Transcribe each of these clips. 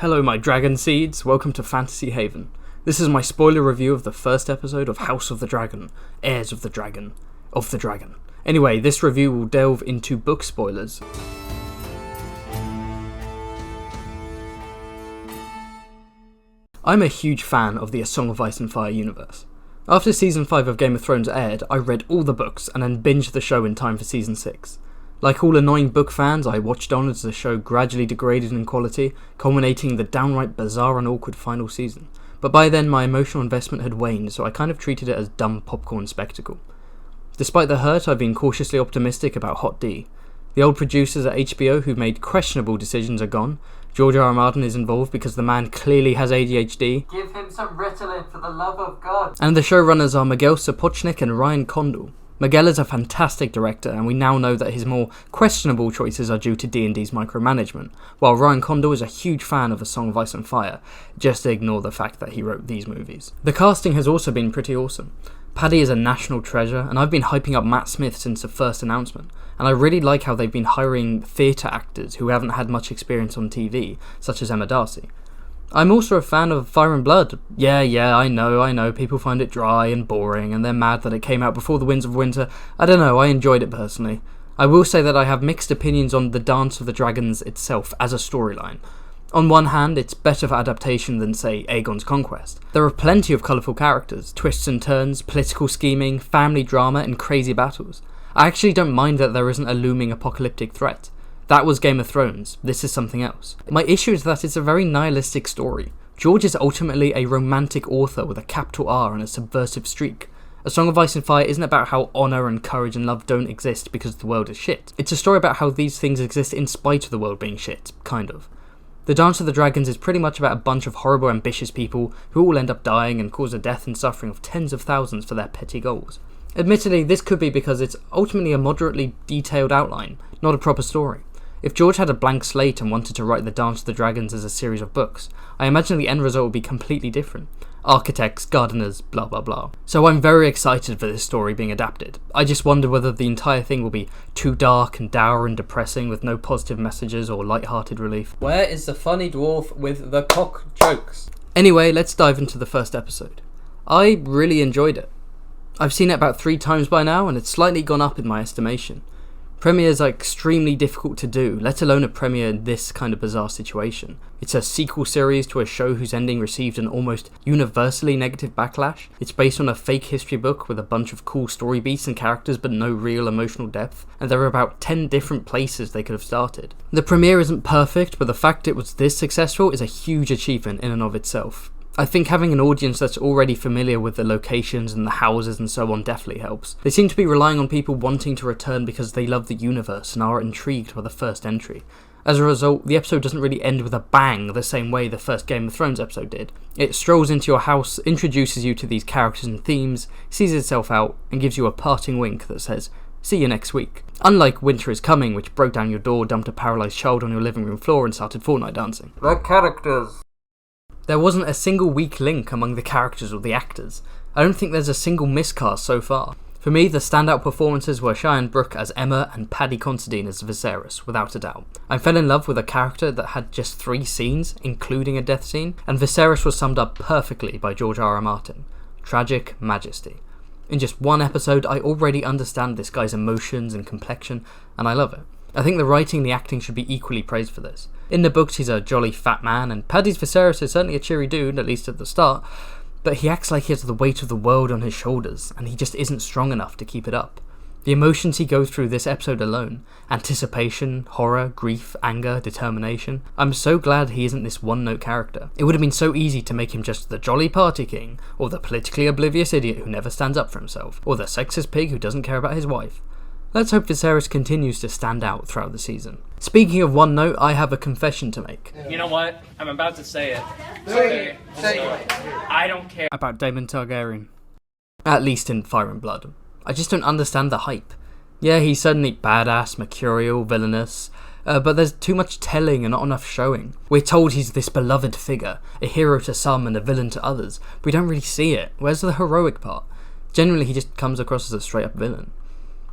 Hello my dragon seeds, welcome to Fantasy Haven. This is my spoiler review of the first episode of House of the Dragon, Heirs of the Dragon, of the Dragon. Anyway, this review will delve into book spoilers. I'm a huge fan of the A Song of Ice and Fire universe. After season 5 of Game of Thrones aired, I read all the books and then binged the show in time for season 6. Like all annoying book fans, I watched on as the show gradually degraded in quality, culminating in the downright bizarre and awkward final season. But by then my emotional investment had waned, so I kind of treated it as dumb popcorn spectacle. Despite the hurt, I've been cautiously optimistic about Hot D. The old producers at HBO who made questionable decisions are gone. George R. R. Martin is involved because the man clearly has ADHD. Give him some Ritalin for the love of God. And the showrunners are Miguel Sapochnik and Ryan Condal. Miguel is a fantastic director, and we now know that his more questionable choices are due to D&D's micromanagement, while Ryan Condal is a huge fan of A Song of Ice and Fire, just to ignore the fact that he wrote these movies. The casting has also been pretty awesome. Paddy is a national treasure, and I've been hyping up Matt Smith since the first announcement, and I really like how they've been hiring theatre actors who haven't had much experience on TV, such as Emma Darcy. I'm also a fan of Fire and Blood. Yeah, I know, people find it dry and boring, and they're mad that it came out before The Winds of Winter. I don't know, I enjoyed it personally. I will say that I have mixed opinions on the Dance of the Dragons itself as a storyline. On one hand, it's better for adaptation than, say, Aegon's Conquest. There are plenty of colourful characters, twists and turns, political scheming, family drama, and crazy battles. I actually don't mind that there isn't a looming apocalyptic threat. That was Game of Thrones, this is something else. My issue is that it's a very nihilistic story. George is ultimately a romantic author with a capital R and a subversive streak. A Song of Ice and Fire isn't about how honour and courage and love don't exist because the world is shit. It's a story about how these things exist in spite of the world being shit, kind of. The Dance of the Dragons is pretty much about a bunch of horrible ambitious people who all end up dying and cause the death and suffering of tens of thousands for their petty goals. Admittedly, this could be because it's ultimately a moderately detailed outline, not a proper story. If George had a blank slate and wanted to write The Dance of the Dragons as a series of books, I imagine the end result would be completely different. Architects, gardeners, blah blah blah. So I'm very excited for this story being adapted. I just wonder whether the entire thing will be too dark and dour and depressing with no positive messages or light-hearted relief. Where is the funny dwarf with the cock jokes? Anyway, let's dive into the first episode. I really enjoyed it. I've seen it about 3 times by now and it's slightly gone up in my estimation. Premieres are extremely difficult to do, let alone a premiere in this kind of bizarre situation. It's a sequel series to a show whose ending received an almost universally negative backlash. It's based on a fake history book with a bunch of cool story beats and characters but no real emotional depth, and there are about 10 different places they could have started. The premiere isn't perfect, but the fact it was this successful is a huge achievement in and of itself. I think having an audience that's already familiar with the locations and the houses and so on definitely helps. They seem to be relying on people wanting to return because they love the universe and are intrigued by the first entry. As a result, the episode doesn't really end with a bang the same way the first Game of Thrones episode did. It strolls into your house, introduces you to these characters and themes, sees itself out, and gives you a parting wink that says, "See you next week." Unlike Winter is Coming, which broke down your door, dumped a paralysed child on your living room floor and started Fortnite dancing. The characters. There wasn't a single weak link among the characters or the actors. I don't think there's a single miscast so far. For me, the standout performances were Cheyenne Brooke as Emma and Paddy Considine as Viserys, without a doubt. I fell in love with a character that had just 3 scenes, including a death scene, and Viserys was summed up perfectly by George R. R. Martin. Tragic majesty. In just 1 episode, I already understand this guy's emotions and complexion, and I love it. I think the writing and the acting should be equally praised for this. In the books he's a jolly fat man, and Paddy's Viserys is certainly a cheery dude, at least at the start, but he acts like he has the weight of the world on his shoulders, and he just isn't strong enough to keep it up. The emotions he goes through this episode alone, anticipation, horror, grief, anger, determination, I'm so glad he isn't this one-note character. It would have been so easy to make him just the jolly party king, or the politically oblivious idiot who never stands up for himself, or the sexist pig who doesn't care about his wife. Let's hope Viserys continues to stand out throughout the season. Speaking of one note, I have a confession to make. You know what? I'm about to say it. Say it. I don't care about Daemon Targaryen. At least in Fire and Blood. I just don't understand the hype. Yeah, he's certainly badass, mercurial, villainous, but there's too much telling and not enough showing. We're told he's this beloved figure, a hero to some and a villain to others, but we don't really see it. Where's the heroic part? Generally, he just comes across as a straight-up villain.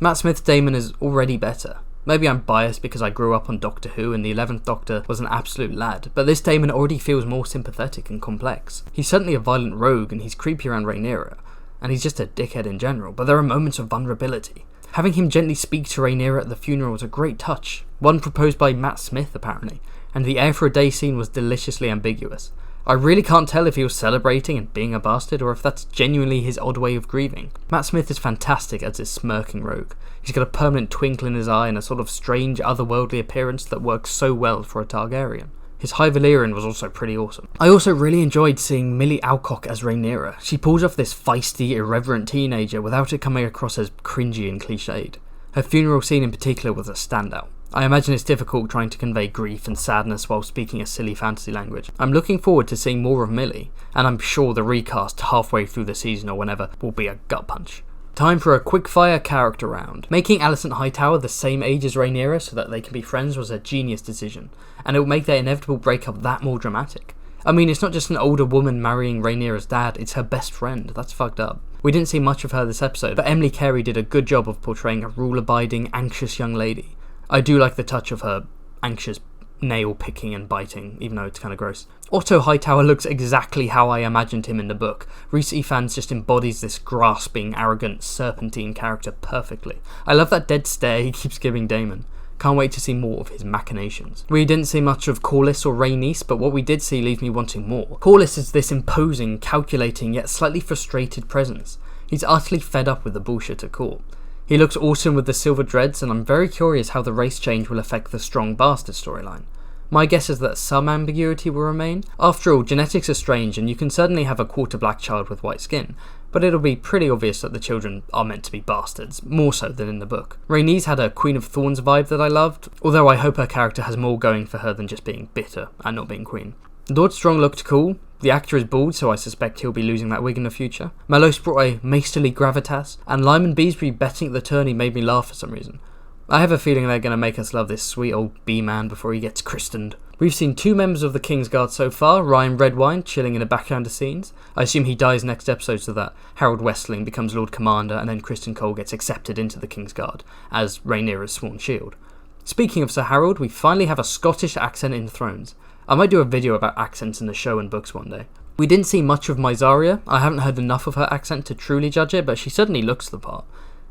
Matt Smith's Daemon is already better. Maybe I'm biased because I grew up on Doctor Who and the 11th Doctor was an absolute lad, but this Daemon already feels more sympathetic and complex. He's certainly a violent rogue and he's creepy around Rhaenyra, and he's just a dickhead in general, but there are moments of vulnerability. Having him gently speak to Rhaenyra at the funeral was a great touch, one proposed by Matt Smith apparently, and the air for a day scene was deliciously ambiguous. I really can't tell if he was celebrating and being a bastard or if that's genuinely his odd way of grieving. Matt Smith is fantastic as this smirking rogue. He's got a permanent twinkle in his eye and a sort of strange otherworldly appearance that works so well for a Targaryen. His High Valyrian was also pretty awesome. I also really enjoyed seeing Millie Alcock as Rhaenyra. She pulls off this feisty, irreverent teenager without it coming across as cringy and cliched. Her funeral scene in particular was a standout. I imagine it's difficult trying to convey grief and sadness while speaking a silly fantasy language. I'm looking forward to seeing more of Millie, and I'm sure the recast halfway through the season or whenever will be a gut punch. Time for a quickfire character round. Making Alicent Hightower the same age as Rhaenyra so that they can be friends was a genius decision, and it will make their inevitable breakup that more dramatic. I mean, it's not just an older woman marrying Rhaenyra's dad, it's her best friend. That's fucked up. We didn't see much of her this episode, but Emily Carey did a good job of portraying a rule-abiding, anxious young lady. I do like the touch of her anxious nail picking and biting, even though it's kind of gross. Otto Hightower looks exactly how I imagined him in the book. Rhys Ifans just embodies this grasping, arrogant, serpentine character perfectly. I love that dead stare he keeps giving Daemon. Can't wait to see more of his machinations. We didn't see much of Corlys or Rhaenys, but what we did see leaves me wanting more. Corlys is this imposing, calculating, yet slightly frustrated presence. He's utterly fed up with the bullshit at court. He looks awesome with the silver dreads, and I'm very curious how the race change will affect the strong bastard storyline. My guess is that some ambiguity will remain. After all, genetics are strange, and you can certainly have a quarter black child with white skin, but it'll be pretty obvious that the children are meant to be bastards, more so than in the book. Rhaenys had a Queen of Thorns vibe that I loved, although I hope her character has more going for her than just being bitter and not being queen. Lord Strong looked cool. The actor is bald, so I suspect he'll be losing that wig in the future. Malos brought a masterly gravitas, and Lyman Beesbury betting at the tourney made me laugh for some reason. I have a feeling they're going to make us love this sweet old B-man before he gets christened. We've seen 2 members of the Kingsguard so far, Ryan Redwine chilling in the background of scenes. I assume he dies next episode so that Harold Westling becomes Lord Commander and then Criston Cole gets accepted into the Kingsguard as Rhaenyra's sworn shield. Speaking of Sir Harold, we finally have a Scottish accent in Thrones. I might do a video about accents in the show and books one day. We didn't see much of Mysaria. I haven't heard enough of her accent to truly judge it, but she certainly looks the part.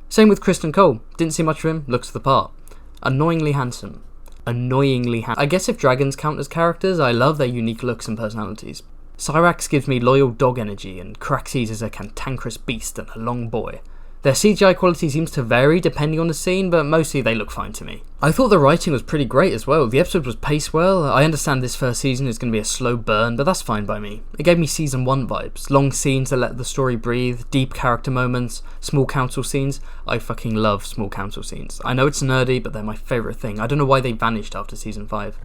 Same with Criston Cole. Didn't see much of him, looks the part. Annoyingly handsome. I guess if dragons count as characters, I love their unique looks and personalities. Syrax gives me loyal dog energy, and Caraxes is a cantankerous beast and a long boy. Their CGI quality seems to vary depending on the scene, but mostly they look fine to me. I thought the writing was pretty great as well. The episode was paced well. I understand this first season is going to be a slow burn, but that's fine by me. It gave me season 1 vibes. Long scenes that let the story breathe, deep character moments, small council scenes. I fucking love small council scenes. I know it's nerdy, but they're my favourite thing. I don't know why they vanished after season 5.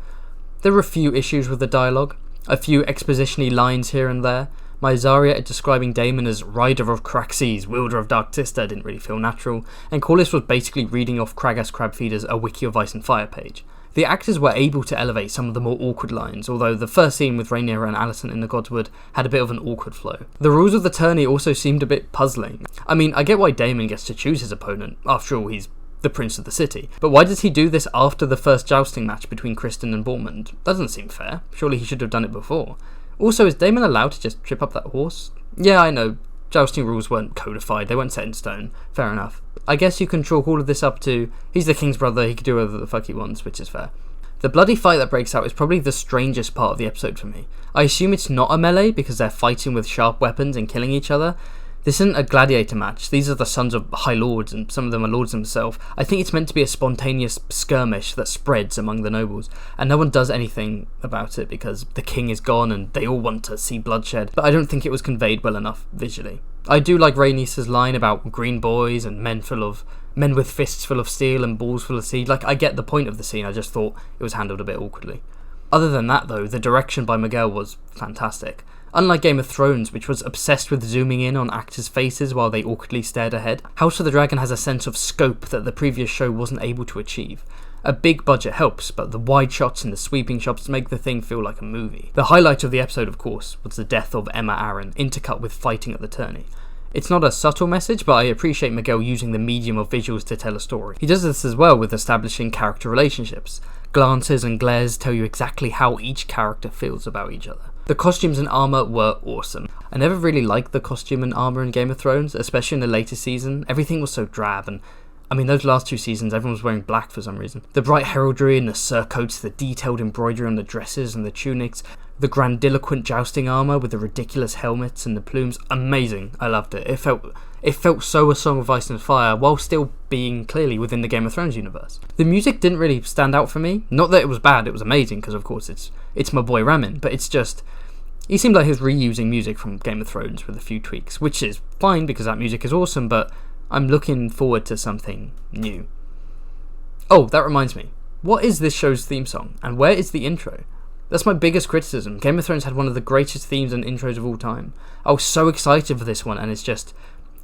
There were a few issues with the dialogue, a few exposition-y lines here and there. Mysaria describing Daemon as Rider of Caraxes, Wielder of Dark Sister didn't really feel natural, and Corlys was basically reading off Kragas Crabfeeder's A Wiki of Ice and Fire page. The actors were able to elevate some of the more awkward lines, although the first scene with Rhaenyra and Alicent in the Godswood had a bit of an awkward flow. The rules of the tourney also seemed a bit puzzling. I mean, I get why Daemon gets to choose his opponent, after all he's the Prince of the City, but why does he do this after the first jousting match between Criston and Bormund? That doesn't seem fair. Surely he should have done it before. Also, is Daemon allowed to just trip up that horse? Yeah, I know, jousting rules weren't codified, they weren't set in stone, fair enough. I guess you can chalk all of this up to, he's the king's brother, he can do whatever the fuck he wants, which is fair. The bloody fight that breaks out is probably the strangest part of the episode for me. I assume it's not a melee because they're fighting with sharp weapons and killing each other. This isn't a gladiator match, these are the sons of high lords and some of them are lords themselves. I think it's meant to be a spontaneous skirmish that spreads among the nobles, and no one does anything about it because the king is gone and they all want to see bloodshed, but I don't think it was conveyed well enough visually. I do like Rhaenys' line about green boys and men with fists full of steel and balls full of seed. Like, I get the point of the scene, I just thought it was handled a bit awkwardly. Other than that though, the direction by Miguel was fantastic. Unlike Game of Thrones, which was obsessed with zooming in on actors' faces while they awkwardly stared ahead, House of the Dragon has a sense of scope that the previous show wasn't able to achieve. A big budget helps, but the wide shots and the sweeping shots make the thing feel like a movie. The highlight of the episode, of course, was the death of Emma Arryn, intercut with fighting at the tourney. It's not a subtle message, but I appreciate Miguel using the medium of visuals to tell a story. He does this as well with establishing character relationships. Glances and glares tell you exactly how each character feels about each other. The costumes and armour were awesome. I never really liked the costume and armour in Game of Thrones, especially in the later season. Everything was so drab, and I mean, those last 2 seasons, everyone was wearing black for some reason. The bright heraldry and the surcoats, the detailed embroidery on the dresses and the tunics, the grandiloquent jousting armour with the ridiculous helmets and the plumes, amazing. I loved it. It felt so A Song of Ice and Fire while still being clearly within the Game of Thrones universe. The music didn't really stand out for me. Not that it was bad, it was amazing, because of course it's my boy Ramin, but it's just, he seemed like he was reusing music from Game of Thrones with a few tweaks, which is fine because that music is awesome, but I'm looking forward to something new. Oh, that reminds me. What is this show's theme song? And where is the intro? That's my biggest criticism. Game of Thrones had one of the greatest themes and intros of all time. I was so excited for this one, and it's just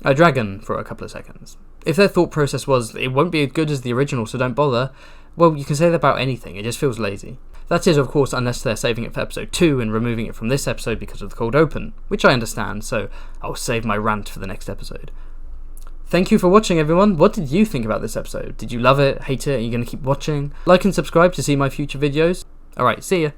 a dragon for a couple of seconds. If their thought process was, it won't be as good as the original, so don't bother, well, you can say that about anything. It just feels lazy. That is, of course, unless they're saving it for episode 2 and removing it from this episode because of the cold open, which I understand, so I'll save my rant for the next episode. Thank you for watching, everyone. What did you think about this episode? Did you love it, hate it? Are you going to keep watching? Like and subscribe to see my future videos. Alright, see ya.